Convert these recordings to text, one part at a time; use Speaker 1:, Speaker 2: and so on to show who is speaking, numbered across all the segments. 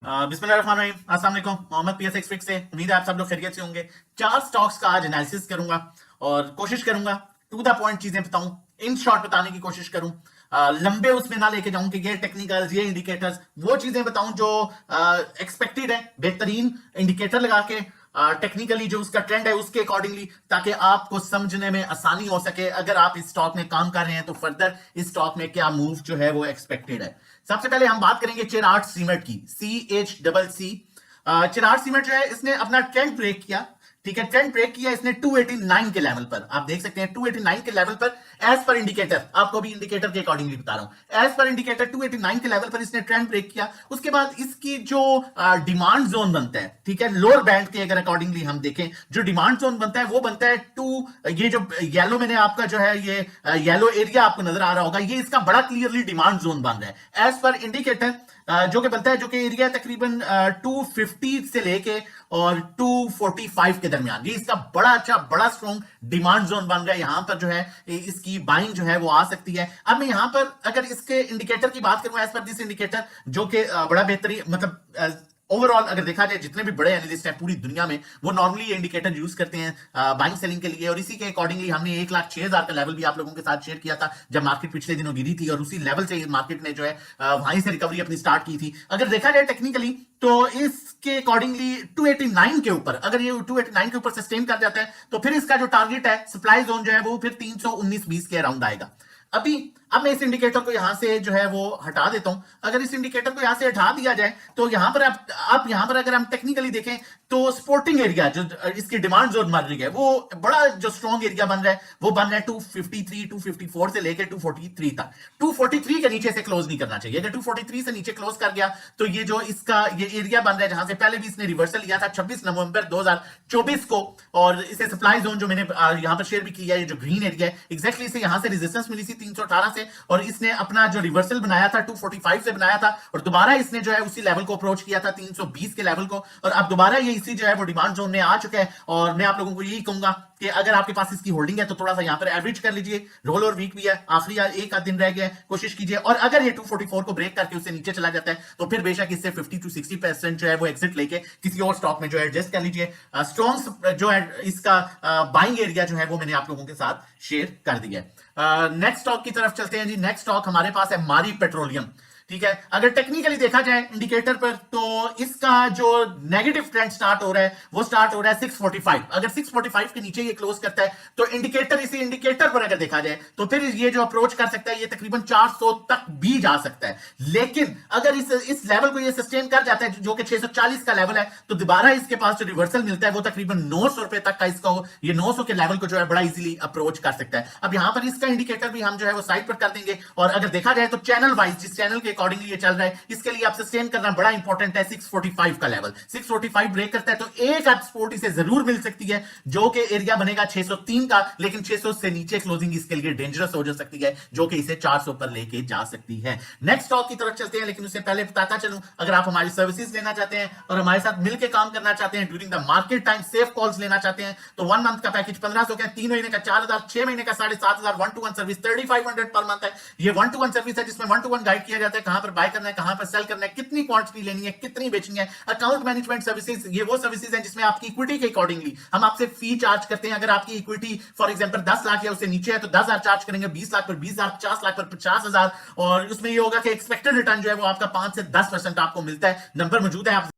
Speaker 1: बिस्मिल्लाहिर्रहमानिर्रहीम। अस्सलाम वालेकुम। मोहम्मद पीएसएक्स फिक्स से उम्मीद है आप सब लोग खैरियत से होंगे। चार स्टॉक्स का आज एनालिसिस करूंगा और कोशिश करूंगा टू द पॉइंट चीजें बताऊं, इन शॉर्ट बताने की कोशिश करूं। लंबे उसमें ना लेके जाऊं कि ये टेक्निकल्स, ये इंडिकेटर्स, वो चीजें बताऊं जो एक्सपेक्टेड है, बेहतरीन इंडिकेटर लगा के टेक्निकली जो उसका ट्रेंड है उसके अकॉर्डिंगली, ताकि आपको समझने में आसानी हो सके। अगर आप इस स्टॉक में काम कर रहे हैं तो फर्दर इस स्टॉक में क्या मूव जो है वो एक्सपेक्टेड है। सबसे पहले हम बात करेंगे चिराग सीमेंट की, CHCC। चिराग सीमेंट जो है इसने अपना ट्रेंड ब्रेक किया, ठीक है, ट्रेंड ब्रेक किया इसने 289 के लेवल पर। आप देख सकते हैं 289 के लेवल पर, एज पर इंडिकेटर, आपको भी इंडिकेटर के अकॉर्डिंगली बता रहा हूं, एज पर इंडिकेटर 289 के लेवल पर इसने ट्रेंड ब्रेक किया। उसके बाद इसकी जो डिमांड जोन बनता है, ठीक है, लोअर बैंड के अगर अकॉर्डिंगली हम देखें, जो डिमांड जोन बनता है वो बनता है ये जो येलो मैंने आपका जो है ये येलो एरिया आपको नजर आ रहा होगा, ये इसका बड़ा क्लियरली डिमांड जोन बन रहा है एज पर इंडिकेटर, जो कि बनता है, जो कि एरिया तकरीबन 250 से लेके और 245 के दरमियान। ये इसका बड़ा अच्छा, बड़ा स्ट्रॉन्ग डिमांड जोन बन रहा है। यहां पर जो है इसकी बाइंग जो है वो आ सकती है। अब मैं यहां पर अगर इसके इंडिकेटर की बात करूं, एज पर दिस इंडिकेटर, जो कि बड़ा बेहतरीन, मतलब ओवरऑल अगर देखा जाए जितने भी बड़े एनालिस्ट हैं पूरी दुनिया में, वो नॉर्मली ये इंडिकेटर यूज करते हैं बाइंग सेलिंग के लिए। और इसी के अकॉर्डिंगली हमने 1,06,000 का लेवल भी आप लोगों के साथ शेयर किया था जब मार्केट पिछले दिनों गिरी थी, और उसी लेवल से मार्केट ने जो है वहीं से रिकवरी अपनी स्टार्ट की थी। अगर देखा जाए टेक्निकली तो इसके अकॉर्डिंगली 289 के ऊपर, अगर ये 289 के ऊपर सस्टेन कर जाता है तो फिर इसका जो टारगेट है, सप्लाई जोन जो है वो फिर 319-20 के अराउंड आएगा। अब मैं इस इंडिकेटर को यहां से जो है वो हटा देता हूं। अगर इस इंडिकेटर को यहां से हटा दिया जाए तो यहां पर आप यहां पर अगर हम टेक्निकली देखें तो सपोर्टिंग एरिया जो इसकी डिमांड जोन बन रही है, वो बड़ा जो स्ट्रॉन्ग एरिया बन रहा है वो बन रहा है 253, 254 से लेकर 243 तक। 243 के नीचे से क्लोज नहीं करना चाहिए। अगर 243 से नीचे क्लोज कर गया तो ये जो इसका ये एरिया बन रहा है, जहां से पहले भी इसने रिवर्सल लिया था 26 नवंबर 2024 को, और इसे सप्लाई जोन जो मैंने यहां पर शेयर भी किया है, ये जो ग्रीन एरिया है, एग्जैक्टली इसे यहां से रेजिस्टेंस मिली थी 318 से, और इसने अपना जो रिवर्सल बनाया था 245 से बनाया था, और दोबारा इसने जो है उसी लेवल को अप्रोच किया था 320 के लेवल को, और अब दोबारा ये इसी जो है वो डिमांड जोन में आ चुका है। और मैं आप लोगों को यही कहूंगा कि अगर आपके पास इसकी होल्डिंग है तो थोड़ा सा यहां पर एवरेज कर लीजिए। रोल और वीक भी है, आखिरी एक आध दिन रह गया है, कोशिश कीजिए। और अगर ये 244 को ब्रेक करके उससे नीचे चला जाता है तो फिर बेशक इससे 50 to 60% जो है वो एग्जिट लेके किसी और स्टॉक में जो है एडजस्ट कर लीजिए। स्ट्रॉन्ग जो है इसका बाइंग एरिया जो है वो मैंने आप लोगों के साथ शेयर कर दिया है। नेक्स्ट स्टॉक की तरफ चलते हैं जी। नेक्स्ट स्टॉक हमारे पास है मारी पेट्रोलियम, ठीक है। अगर टेक्निकली देखा जाए इंडिकेटर पर तो इसका जो नेगेटिव ट्रेंड स्टार्ट हो रहा है वो स्टार्ट हो रहा है 645। अगर 645 के नीचे ये क्लोज करता है तो इंडिकेटर, इसी इंडिकेटर पर अगर देखा जाए तो फिर ये जो अप्रोच कर सकता है ये तकरीबन 400 तक भी जा सकता है। लेकिन अगर इस लेवल को ये सस्टेन कर जाता है जो कि 640 का लेवल है, तो दोबारा इसके पास जो रिवर्सल मिलता है वो तकरीबन 900 रुपए तक का इसका ये 900 के लेवल को जो है बड़ा इजीली अप्रोच कर सकता है। अब यहां पर इसका इंडिकेटर भी हम जो है वो साइड पर कर देंगे, और अगर देखा जाए तो चैनल वाइज, जिस चैनल के अकॉर्डिंगली ये चल रहा है, इसके लिए आप सस्टेन करना बड़ा इंपॉर्टेंट है 645 का लेवल। 645 ब्रेक करता है तो एक आध सपोर्ट इसे जरूर मिल सकती है, जो कि एरिया बनेगा 603 का, लेकिन 600 से नीचे क्लोजिंग इसके लिए डेंजरस हो जा सकती है, जो कि इसे 400 पर लेके जा सकती है। नेक्स्ट स्टॉक की तरफ चलते हैं, लेकिन उससे पहले बताता चलूं, अगर आप हमारी सर्विसेज लेना चाहते हैं और हमारे साथ मिलकर काम करना चाहते हैं during the market time, safe calls लेना चाहते हैं, तो 1 मंथ का पैकेज 1500 का, 3 महीने का 4000, 6 महीने का 7500, 1-to-1 सर्विस 3500 पर मंथ है। ये 1-to-1 सर्विस है जिसमें 1-to-1 गाइड किया जाता है कहां पर बाय करना है, कहां पर सेल करना है, कितनी क्वांटिटी लेनी है, कितनी बेचनी है। अकाउंट मैनेजमेंट सर्विसेज, ये वो सर्विसेज हैं जिसमें आपकी इक्विटी के अकॉर्डिंगली हम आपसे फी चार्ज करते हैं। अगर आपकी इक्विटी फॉर एग्जांपल 10 लाख या उससे नीचे है तो 10,000 चार्ज करेंगे, 20 लाख पर 20,000, 50 लाख पर 50,000, और उसमें ये होगा कि एक्सपेक्टेड रिटर्न जो है वो आपका 5 से 10% आपको मिलता है। नंबर मौजूद है, आप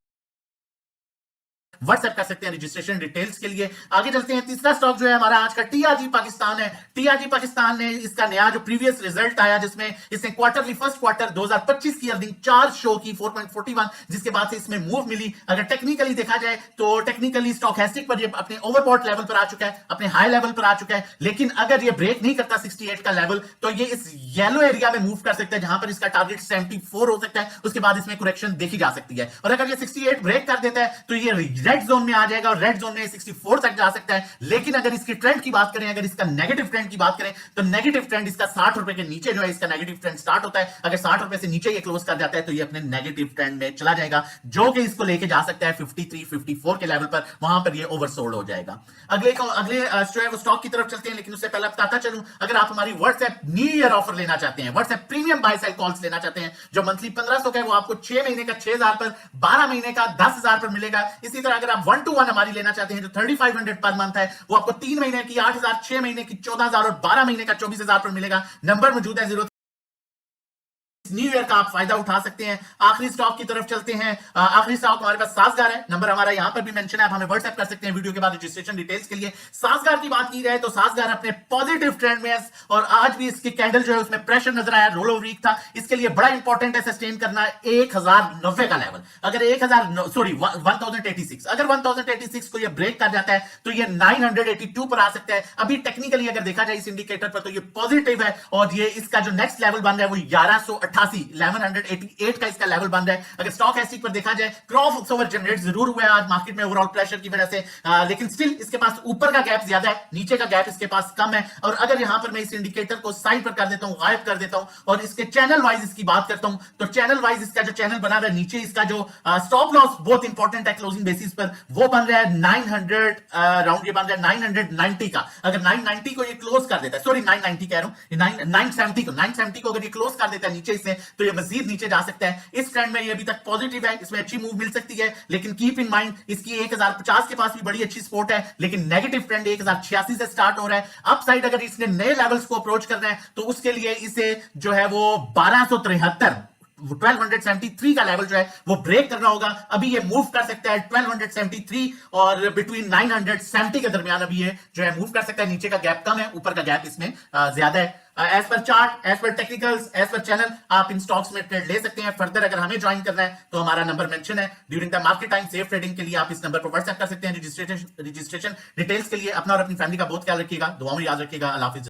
Speaker 1: व्हाट्सएप कर सकते हैं रजिस्ट्रेशन डिटेल्स के लिए। आगे चलते हैं, तीसरा स्टॉक जो है हमारा आज का टीआरजी पाकिस्तान है। टीआरजी पाकिस्तान ने इसका नया जो प्रीवियस रिजल्ट आया, जिसमें इसने क्वार्टरली फर्स्ट क्वार्टर 2025 की अर्निंग 4 शो की 4.41, जिसके बाद से इसमें मूव मिली। अगर टेक्निकली देखा जाए तो टेक्निकली स्टॉकेस्टिक पर ये अपने ओवरबॉट लेवल पर आ चुका है, अपने हाई लेवल पर आ चुका है, लेकिन अगर ये ब्रेक नहीं करता 68 का लेवल तो ये इस येलो एरिया में मूव कर सकता है, जहां पर इसका टारगेट 74 हो सकता है। उसके बाद इसमें करेक्शन देखी जा सकती है, और अगर ये 68 ब्रेक कर देता है तो ये रेड जोन में आ जाएगा और रेड जोन में 64 तक जा सकता है। लेकिन अगर इसकी ट्रेंड की बात करें, अगर इसका नेगेटिव ट्रेंड की बात करें, तो नेगेटिव ट्रेंड इसका 60 रुपए के नीचे जो है इसका नेगेटिव ट्रेंड स्टार्ट होता है। अगर 60 रुपए से नीचे ये क्लोज कर जाता है तो ये अपने नेगेटिव ट्रेंड में चला जाएगा, जो कि इसको लेके जा सकता है 53 54 के लेवल पर, वहां पर ये ओवरसोल्ड हो जाएगा। अगले जो है वो स्टॉक की तरफ चलते हैं, लेकिन उससे पहले बताता चलूं, अगर आप हमारी व्हाट्सएप न्यू ईयर ऑफर लेना चाहते हैं, WhatsApp premium buy sell calls लेना चाहते हैं, जो मंथली 1500 का है, वो आपको 6 महीने का 6000 पर, 12 महीने का 10000 पर मिलेगा। इसी तरह अगर आप 1-to-1 हमारी लेना चाहते हैं, जो 3500 पर मंथ है, वो आपको 3 महीने की 8000, 6 महीने की 14000 और 12 महीने का 24000 पर मिलेगा। नंबर मौजूद है 0 न्यू ईयर का आप फायदा उठा सकते हैं। आखिरी स्टॉक की तरफ चलते हैं। आखिरी स्टॉक हमारे पास सासगार है, नंबर हमारा यहां पर भी मेंशन है, आप हमें व्हाट्सएप कर सकते हैं वीडियो के बाद रजिस्ट्रेशन डिटेल्स के लिए। सासगार की बात की जाए तो सासगार अपने पॉजिटिव ट्रेंड में है और आज भी इसकी कैंडल जो है उसमें प्रेशर नजर आया, रोल ओवर वीक था। इसके लिए बड़ा इंपॉर्टेंट है सस्टेन करना 1090 का लेवल। अगर 1086 अगर 1086 को ये ब्रेक कर जाता है तो ये 982 पर आ सकता है। अभी टेक्निकली अगर देखा जाए इस इंडिकेटर पर तो ये पॉजिटिव है और ये इसका जो नेक्स्ट लेवल बन रहा है वो 1188 का इसका लेवल बन रहा है। अगर स्टॉक ऐसी पर देखा जाए, क्रॉस ओवर जनरेट जरूर हुआ है आज मार्केट में ओवरऑल प्रेशर की वजह से, लेकिन स्टिल इसके पास ऊपर का गैप ज्यादा है, नीचे का गैप इसके पास कम है। और अगर यहां पर मैं इस इंडिकेटर को साइड पर कर देता हूं, गायब कर देता हूं और इसके चैनल वाइज इसकी बात करता हूं, तो चैनल वाइज इसका जो चैनल बना रहा है नीचे, इसका जो स्टॉप लॉस बहुत इंपॉर्टेंट है क्लोजिंग बेसिस पर, वो बन रहा है 900 राउंड, ये बन रहा है 990 का। अगर 990 को ये क्लोज कर देता है, सॉरी 990 कह रहा हूं, 970 को अगर ये क्लोज कर देता है नीचे से, तो ये मजीद नीचे जा सकता है। इस ट्रेंड में ये अभी तक पॉजिटिव है, इसमें अच्छी मूव मिल सकती है, लेकिन कीप इन माइंड इसकी 1050 के पास भी बड़ी अच्छी सपोर्ट है, लेकिन नेगेटिव ट्रेंड 1086 से स्टार्ट हो रहा है। अप साइड अगर इसने नए लेवल्स को अप्रोच करना है तो उसके लिए इसे जो है वो 1273 का लेवल जो है वो ब्रेक करना होगा। अभी ये मूव कर सकता है 1273 और बिटवीन 970 के दरमियान अभी ये जो है मूव कर सकता है। नीचे का गैप कम है, ऊपर का गैप इसमें ज्यादा है। As per chart, as per technicals, as per channel आप इन स्टॉक्स में ट्रेड ले सकते हैं। फर्दर अगर हमें ज्वाइन करना है तो हमारा नंबर मेंशन है during the market time. Safe trading के लिए आप इस नंबर पर व्हाट्सएप कर सकते हैं। रजिस्ट्रेशन डिटेल्स के लिए अपना और अपनी फैमिली का बहुत ख्याल रखिएगा, दुआ में याद रखिएगा। अल्लाह हाफिज।